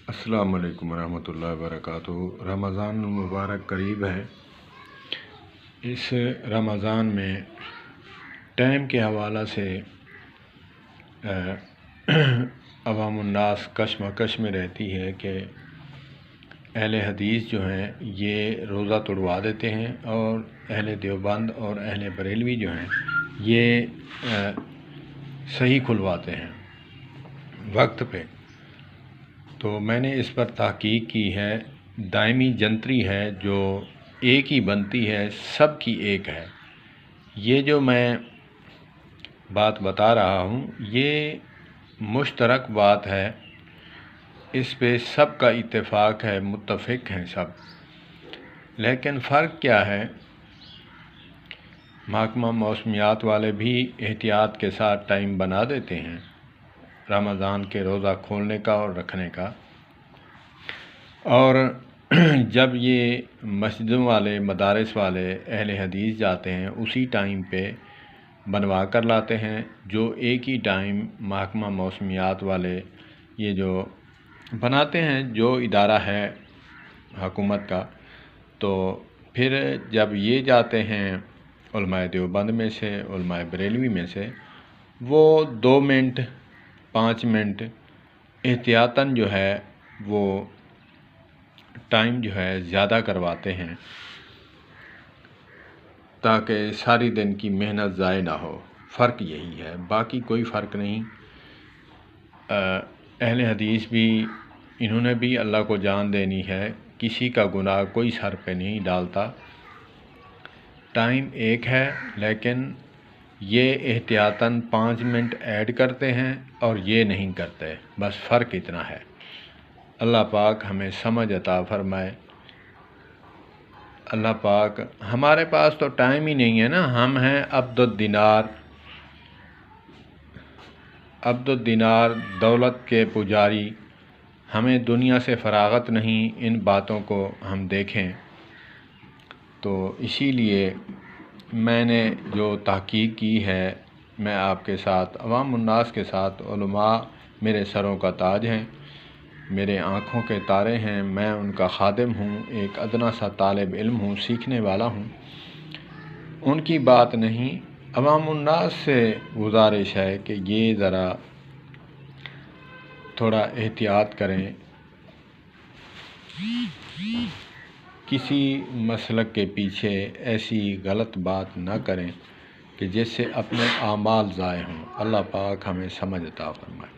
السلام علیکم ورحمۃ اللہ وبرکاتہ۔ رمضان المبارک قریب ہے۔ اس رمضان میں ٹائم کے حوالہ سے عوام الناس کشمکش میں رہتی ہے کہ اہل حدیث جو ہیں یہ روزہ توڑوا دیتے ہیں اور اہل دیوبند اور اہل بریلوی جو ہیں یہ صحیح کھلواتے ہیں وقت پہ۔ تو میں نے اس پر تحقیق کی ہے، دائمی جنتری ہے جو ایک ہی بنتی ہے، سب کی ایک ہے۔ یہ جو میں بات بتا رہا ہوں یہ مشترک بات ہے، اس پہ سب کا اتفاق ہے، متفق ہیں سب۔ لیکن فرق کیا ہے، محکمہ موسمیات والے بھی احتیاط کے ساتھ ٹائم بنا دیتے ہیں رمضان کے روزہ کھولنے کا اور رکھنے کا، اور جب یہ مسجدوں والے مدارس والے اہل حدیث جاتے ہیں اسی ٹائم پہ بنوا کر لاتے ہیں، جو ایک ہی ٹائم محکمہ موسمیات والے یہ جو بناتے ہیں، جو ادارہ ہے حکومت کا۔ تو پھر جب یہ جاتے ہیں علماء دیوبند میں سے، علماء بریلوی میں سے، وہ 2 منٹ 5 منٹ احتیاطاً جو ہے وہ ٹائم جو ہے زیادہ کرواتے ہیں تاکہ ساری دن کی محنت ضائع نہ ہو۔ فرق یہی ہے، باقی کوئی فرق نہیں۔ اہل حدیث بھی انہوں نے بھی اللہ کو جان دینی ہے، کسی کا گناہ کوئی سر پہ نہیں ڈالتا۔ ٹائم ایک ہے لیکن یہ احتیاطاً 5 منٹ ایڈ کرتے ہیں اور یہ نہیں کرتے، بس فرق اتنا ہے۔ اللہ پاک ہمیں سمجھ عطا فرمائے۔ اللہ پاک، ہمارے پاس تو ٹائم ہی نہیں ہے نا، ہم ہیں عبد الدینار دولت کے پجاری، ہمیں دنیا سے فراغت نہیں، ان باتوں کو ہم دیکھیں۔ تو اسی لیے میں نے جو تحقیق کی ہے میں آپ کے ساتھ، عوام الناس کے ساتھ، علماء میرے سروں کا تاج ہیں، میرے آنکھوں کے تارے ہیں، میں ان کا خادم ہوں، ایک ادنا سا طالب علم ہوں، سیکھنے والا ہوں۔ ان کی بات نہیں، عوام الناس سے گزارش ہے کہ یہ ذرا تھوڑا احتیاط کریں، کسی مسلک کے پیچھے ایسی غلط بات نہ کریں کہ جس سے اپنے اعمال ضائع ہوں۔ اللہ پاک ہمیں سمجھ عطا فرمائے۔